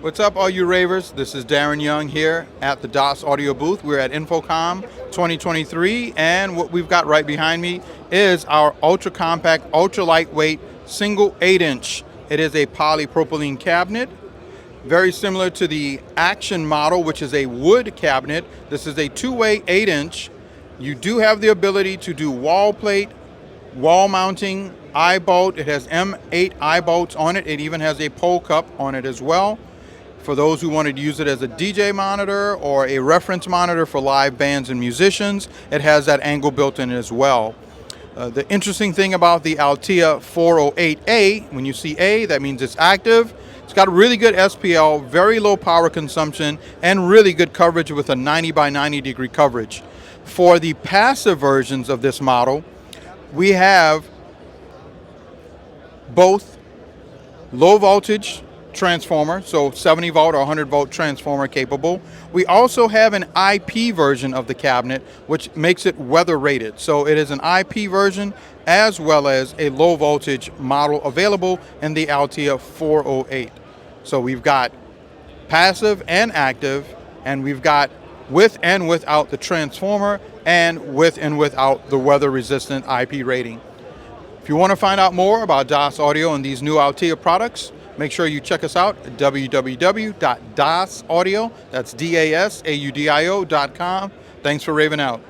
What's up, all you ravers? This is Darren Young here at the DAS Audio booth. We're at InfoComm 2023, and what we've got right behind me is our ultra compact, ultra lightweight, single 8-inch. It is a polypropylene cabinet, very similar to the Action model, which is a wood cabinet. This is a two-way 8-inch. You do have the ability to do wall plate, wall mounting, eye bolt. It has M8 eye bolts on it. It even has a pole cup on it as well. For those who wanted to use it as a DJ monitor or a reference monitor for live bands and musicians, it has that angle built in as well. The interesting thing about the Altea 408A, when you see A, that means it's active. It's got a really good SPL, very low power consumption, and really good coverage with a 90 by 90 degree coverage. For the passive versions of this model, we have both low voltage transformer, so 70 volt or 100 volt transformer capable. We also have an IP version of the cabinet, which makes it weather rated. So it is an IP version as well as a low voltage model available in the Altea 408. So we've got passive and active, and we've got with and without the transformer, and with and without the weather resistant IP rating. If you want to find out more about DAS Audio and these new Altea products, make sure you check us out at www.dasaudio, that's DASAUDIO.com. Thanks for raving out.